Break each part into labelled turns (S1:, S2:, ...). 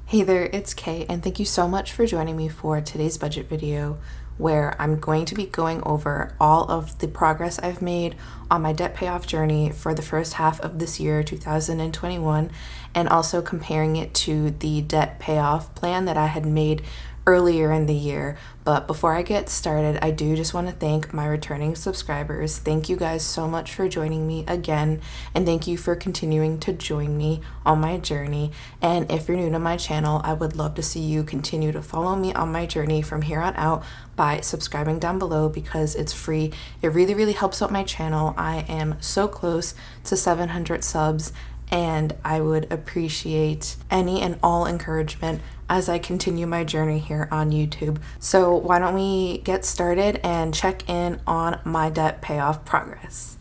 S1: Hey there, it's Kay, and thank you so much for joining me for today's budget video where I'm going to be going over all of the progress I've made on my debt payoff journey for the first half of this year, 2021, and also comparing it to the debt payoff plan that I had made earlier in the year. But before I get started, I do just want to thank my returning subscribers. Thank you guys so much for joining me again, and thank you for continuing to join me on my journey. And if you're new to my channel, I would love to see you continue to follow me on my journey from here on out by subscribing down below because it's free. It really helps out my channel. I am so close to 700 subs, and I would appreciate any and all encouragement as I continue my journey here on YouTube. So why don't we get started and check in on my debt payoff progress.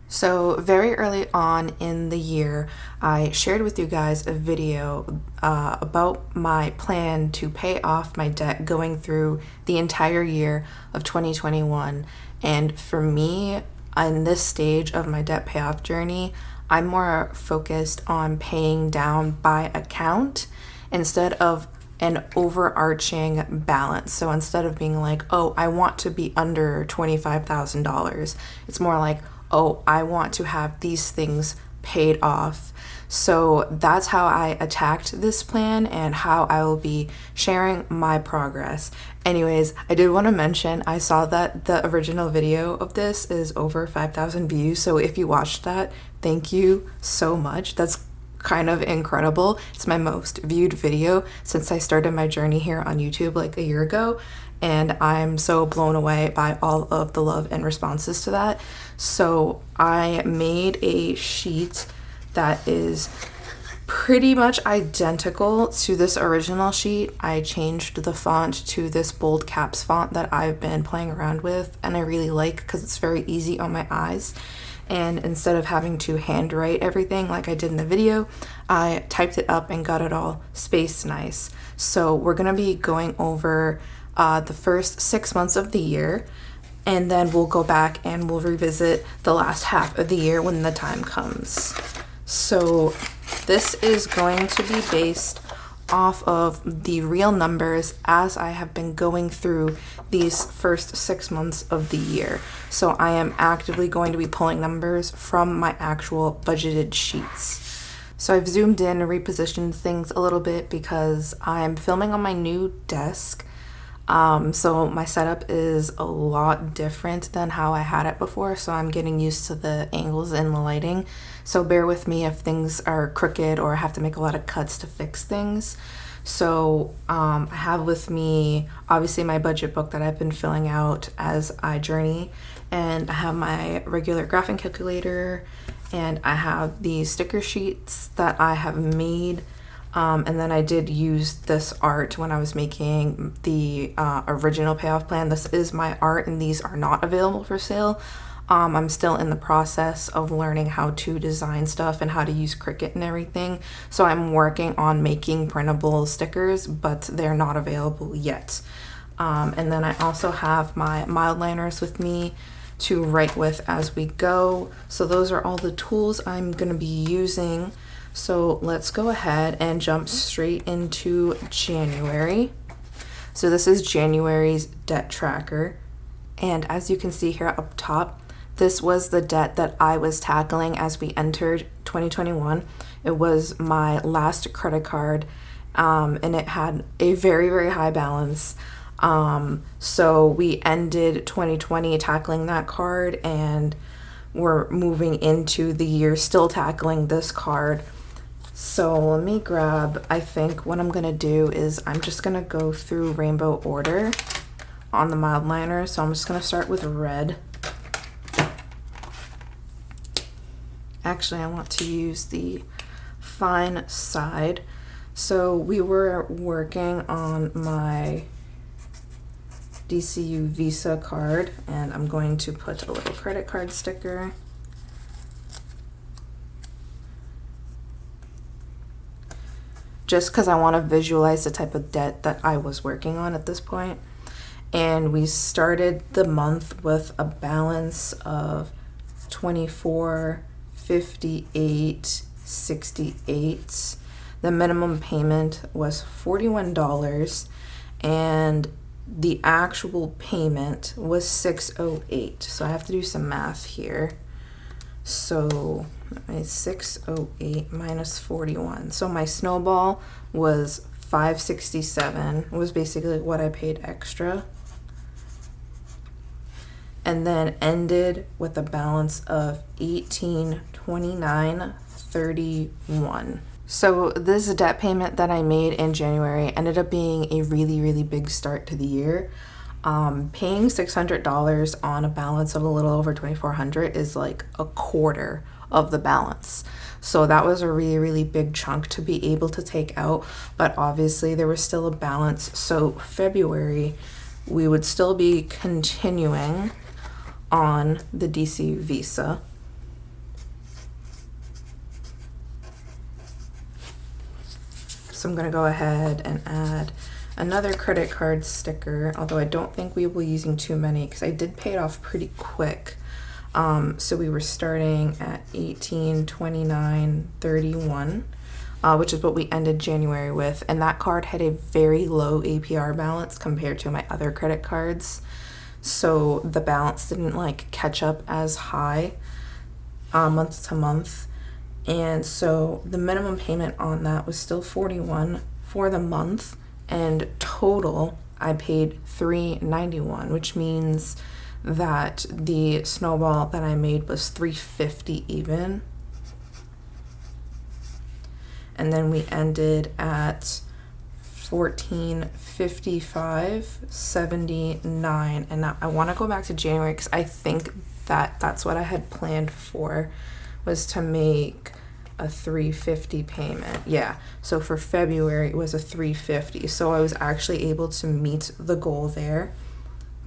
S1: So very early on in the year, I shared with you guys a video about my plan to pay off my debt going through the entire year of 2021. And for me, in this stage of my debt payoff journey, I'm more focused on paying down by account instead of an overarching balance. So instead of being like, oh, I want to be under $25,000, it's more like, oh, I want to have these things paid off. So that's how I attacked this plan and how I will be sharing my progress. Anyways, I did want to mention, I saw that the original video of this is over 5,000 views. So if you watched that, thank you so much. That's kind of incredible. It's my most viewed video since I started my journey here on YouTube like a year ago. And I'm so blown away by all of the love and responses to that. So I made a sheet that is pretty much identical to this original sheet. I changed the font to this bold caps font that I've been playing around with and I really like because it's very easy on my eyes. And instead of having to handwrite everything like I did in the video, I typed it up and got it all spaced nice. So we're gonna be going over the first 6 months of the year, and then we'll go back and we'll revisit the last half of the year when the time comes. So this is going to be based off of the real numbers as I have been going through these first 6 months of the year. So I am actively going to be pulling numbers from my actual budgeted sheets. So I've zoomed in and repositioned things a little bit because I'm filming on my new desk. So my setup is a lot different than how I had it before, so I'm getting used to the angles and the lighting. So bear with me if things are crooked or I have to make a lot of cuts to fix things. So I have with me obviously my budget book that I've been filling out as I journey, and I have my regular graphing calculator, and I have these sticker sheets that I have made. And then I did use this art when I was making the original payoff plan. This is my art and these are not available for sale. I'm still in the process of learning how to design stuff and how to use Cricut and everything. So I'm working on making printable stickers, but they're not available yet. And then I also have my mild liners with me to write with as we go. So those are all the tools I'm going to be using. So let's go ahead and jump straight into January. So this is January's debt tracker. And as you can see here up top, this was the debt that I was tackling as we entered 2021. It was my last credit card, and it had a very high balance. So we ended 2020 tackling that card, and we're moving into the year still tackling this card. So let me grab, I think what I'm gonna do is I'm just gonna go through rainbow order on the mild liner. So I'm just gonna start with red. Actually, I want to use the fine side. So we were working on my DCU Visa card, and I'm going to put a little credit card sticker. Just because I want to visualize the type of debt that I was working on at this point. And we started the month with a balance of $24.58.68. The minimum payment was $41, and the actual payment was $608. So I have to do some math here. So 608 minus 41. So my snowball was $567, was basically what I paid extra. And then ended with a balance of $1829.31. So this debt payment that I made in January ended up being a really big start to the year. Paying $600 on a balance of a little over $2,400 is like a quarter of the balance. So that was a really big chunk to be able to take out, but obviously there was still a balance. So February, we would still be continuing on the DC Visa. So I'm gonna go ahead and add another credit card sticker, although I don't think we will be using too many because I did pay it off pretty quick. So we were starting at $1829.31, which is what we ended January with, and that card had a very low APR balance compared to my other credit cards, so the balance didn't like catch up as high month to month. And so the minimum payment on that was still $41 for the month, and total I paid $391, which means that the snowball that I made was $350 even. And then we ended at $1455.79, and now I want to go back to January because I think that that's what I had planned for, was to make a $350 payment. Yeah, so for February it was a $350, so I was actually able to meet the goal there.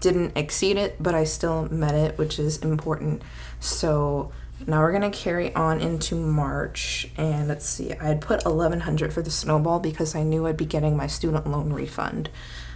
S1: Didn't exceed it, but I still met it, which is important. So now we're gonna carry on into March, and let's see, I had put $1,100 for the snowball because I knew I'd be getting my student loan refund.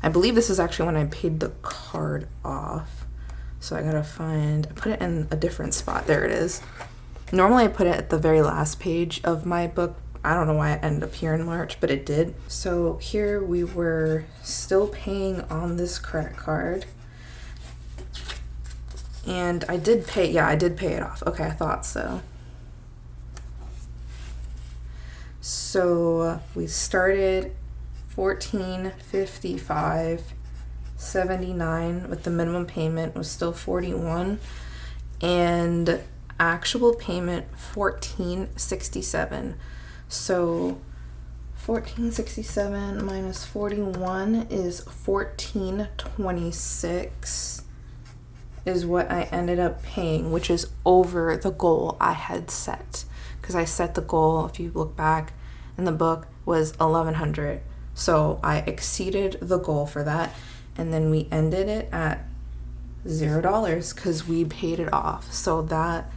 S1: I believe this is actually when I paid the card off, so I gotta find, I put it in a different spot. There it is. Normally I put it at the very last page of my book. I don't know why it ended up here in March, but it did. So here we were still paying on this credit card. And I did pay, yeah, I did pay it off. Okay, I thought so. So we started $1455.79 with the minimum payment was still $41, and actual payment $1467. So $1467 minus 41 is $1426 is what I ended up paying, which is over the goal I had set, because I set the goal, if you look back in the book, was $1,100. So I exceeded the goal for that, and then we ended it at $0 because we paid it off. So that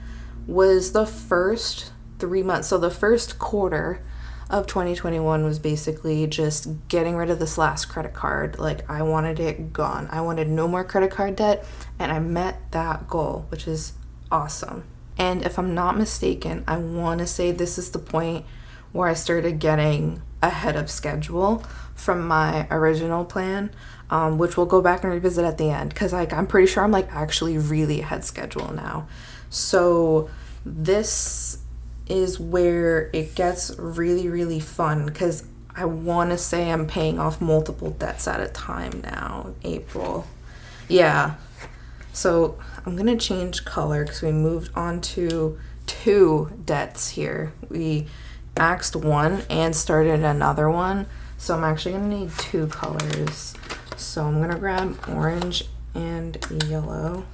S1: was the first 3 months. So the first quarter of 2021 was basically just getting rid of this last credit card. Like, I wanted it gone. I wanted no more credit card debt, and I met that goal, which is awesome. And if I'm not mistaken, I want to say this is the point where I started getting ahead of schedule from my original plan, which we'll go back and revisit at the end, because like I'm pretty sure I'm like actually really ahead schedule now. So this is where it gets really fun, because I want to say I'm paying off multiple debts at a time now. April, yeah. So I'm gonna change color because we moved on to 2 debts here. We axed one and started another one, so I'm actually gonna need 2 colors. So I'm gonna grab orange and yellow.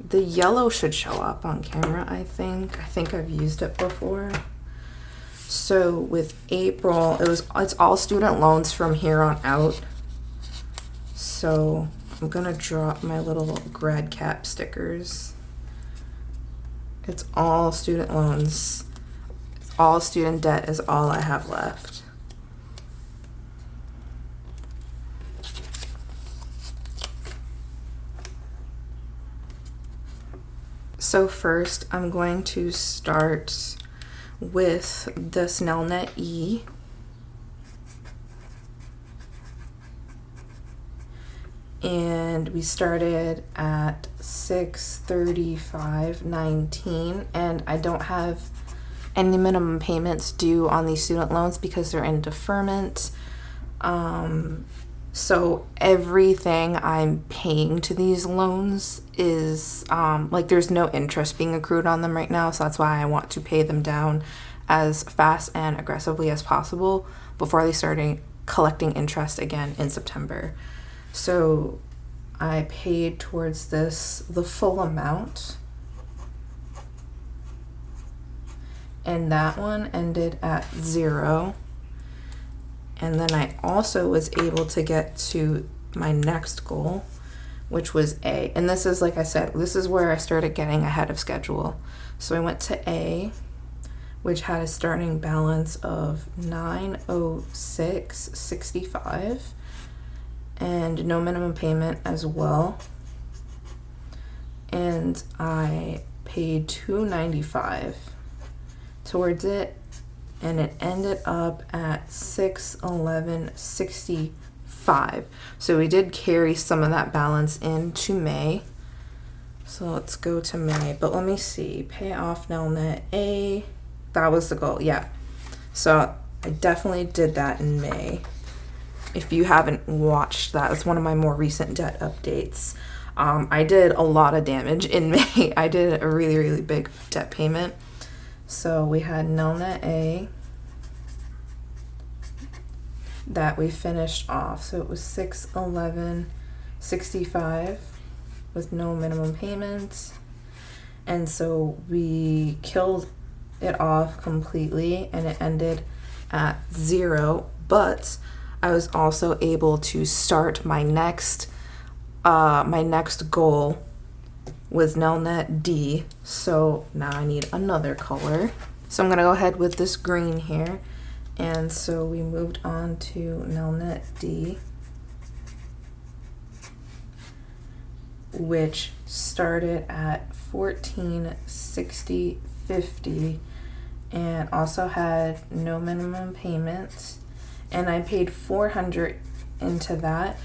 S1: The yellow should show up on camera, I think. I think I've used it before. So with April, it's all student loans from here on out. So I'm gonna drop my little grad cap stickers. It's all student loans. It's all student debt is all I have left. So first I'm going to start with the Snellnet E. And we started at $635.19, and I don't have any minimum payments due on these student loans because they're in deferment. So everything I'm paying to these loans is like there's no interest being accrued on them right now, so that's why I want to pay them down as fast and aggressively as possible before they start collecting interest again in September. So I paid towards this the full amount, and that one ended at 0. And then I also was able to get to my next goal, which was A. And this is, like I said, this is where I started getting ahead of schedule. So I went to A, which had a starting balance of $906.65 and no minimum payment as well. And I paid $295 towards it, and it ended up at $611.65. So we did carry some of that balance into May. So let's go to May, but let me see. Payoff Nelnet A, that was the goal, yeah. So I definitely did that in May. If you haven't watched that, it's one of my more recent debt updates. I did a lot of damage in May. I did a really, really big debt payment. So we had Nelnet A that we finished off. So it was $611.65 with no minimum payments. And so we killed it off completely, and it ended at 0. But I was also able to start my next goal with Nelnet D. So now I need another color. So I'm gonna go ahead with this green here. And so we moved on to Nelnet D, which started at $1460.50 and also had no minimum payments. And I paid $400 into that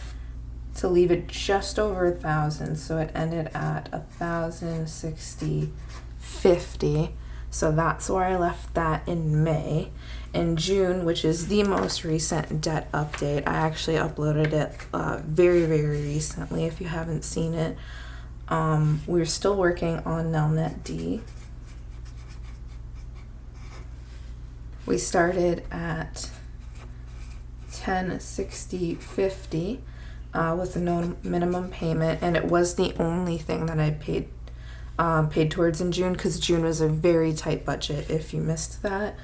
S1: to leave it just over $1,000. So it ended at $1,060.50. So that's where I left that in May. In June, which is the most recent debt update, I actually uploaded it very, very recently. If you haven't seen it, we're still working on Nelnet D. We started at $1060.50 with no minimum payment, and it was the only thing that I paid towards in June, because June was a very tight budget if you missed that.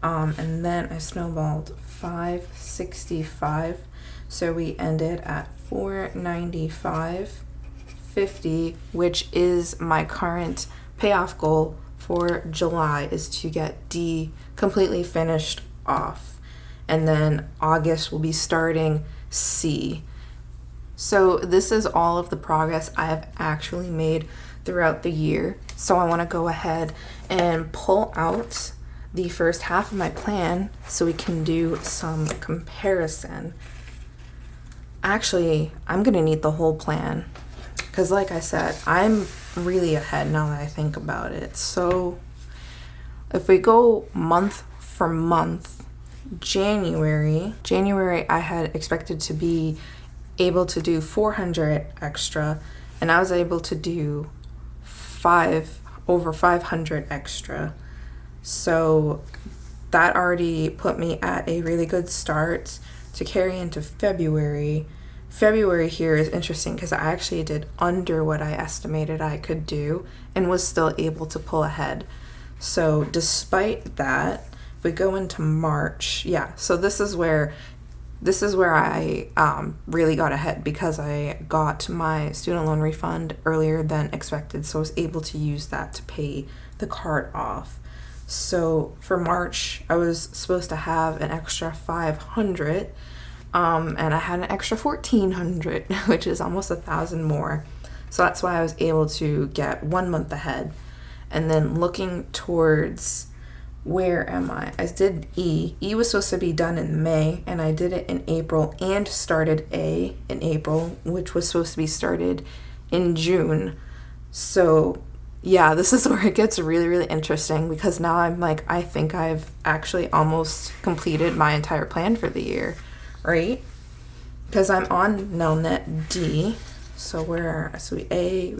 S1: And then I snowballed $565, so we ended at $495.50, which is my current payoff goal for July, is to get D completely finished off. And then August will be starting C. So this is all of the progress I have actually made throughout the year. So I want to go ahead and pull out the first half of my plan so we can do some comparison. Actually, I'm gonna need the whole plan, because like I said, I'm really ahead now that I think about it. So if we go month for month, January I had expected to be able to do 400 extra, and I was able to do over 500 extra. So that already put me at a really good start to carry into February. February here is interesting because I actually did under what I estimated I could do and was still able to pull ahead. So despite that, if we go into March, yeah, so this is where I really got ahead, because I got my student loan refund earlier than expected, so I was able to use that to pay the card off. So for March, I was supposed to have an extra 500, and I had an extra 1,400, which is almost 1,000 more. So that's why I was able to get 1 month ahead. And then looking towards, where am I? I did E. E was supposed to be done in May, and I did it in April and started A in April, which was supposed to be started in June. So yeah, this is where it gets really, really interesting, because now I'm like, I think I've actually almost completed my entire plan for the year, right? Because I'm on Nelnet D. So we're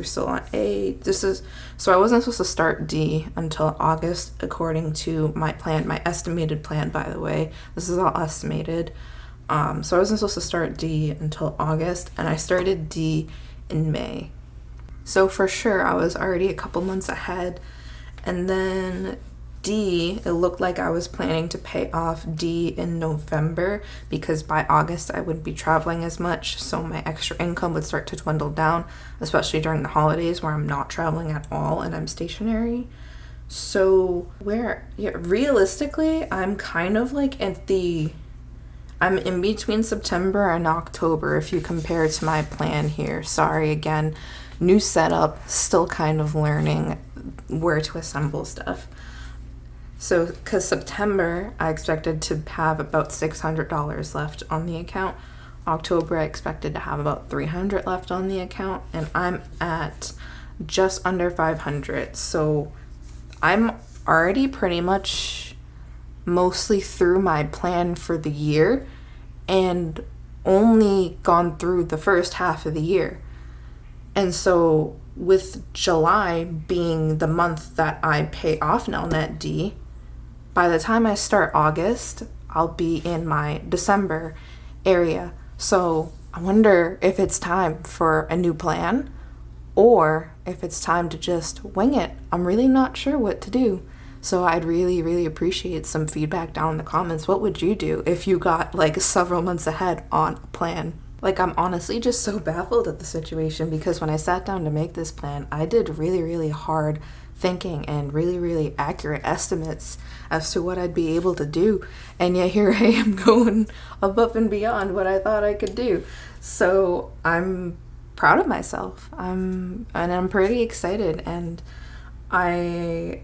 S1: still on A. So I wasn't supposed to start D until August, according to my plan, my estimated plan, by the way. This is all estimated. So I wasn't supposed to start D until August, and I started D in May. So for sure, I was already a couple months ahead. And then D, it looked like I was planning to pay off D in November, because by August I wouldn't be traveling as much, so my extra income would start to dwindle down, especially during the holidays where I'm not traveling at all and I'm stationary. So realistically, I'm kind of like I'm in between September and October if you compare to my plan here. Sorry, again, new setup, still kind of learning where to assemble stuff. So, because September, I expected to have about $600 left on the account. October, I expected to have about $300 left on the account, and I'm at just under $500. So, I'm already pretty much mostly through my plan for the year, and only gone through the first half of the year. And so, with July being the month that I pay off Nelnet D, by the time I start August, I'll be in my December area. So I wonder if it's time for a new plan, or if it's time to just wing it. I'm really not sure what to do. So I'd really, really appreciate some feedback down in the comments. What would you do if you got like several months ahead on a plan? Like, I'm honestly just so baffled at the situation, because when I sat down to make this plan, I did really, really hard thinking and really, really accurate estimates as to what I'd be able to do. And yet here I am going above and beyond what I thought I could do. So I'm proud of myself. I'm pretty excited. And I'm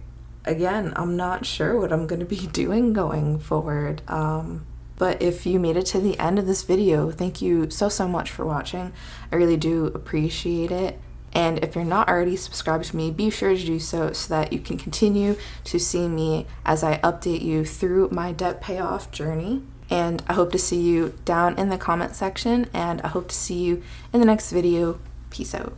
S1: not sure what I'm going to be doing going forward. But if you made it to the end of this video, thank you so, so much for watching. I really do appreciate it. And if you're not already subscribed to me, be sure to do so that you can continue to see me as I update you through my debt payoff journey. And I hope to see you down in the comment section, and I hope to see you in the next video. Peace out.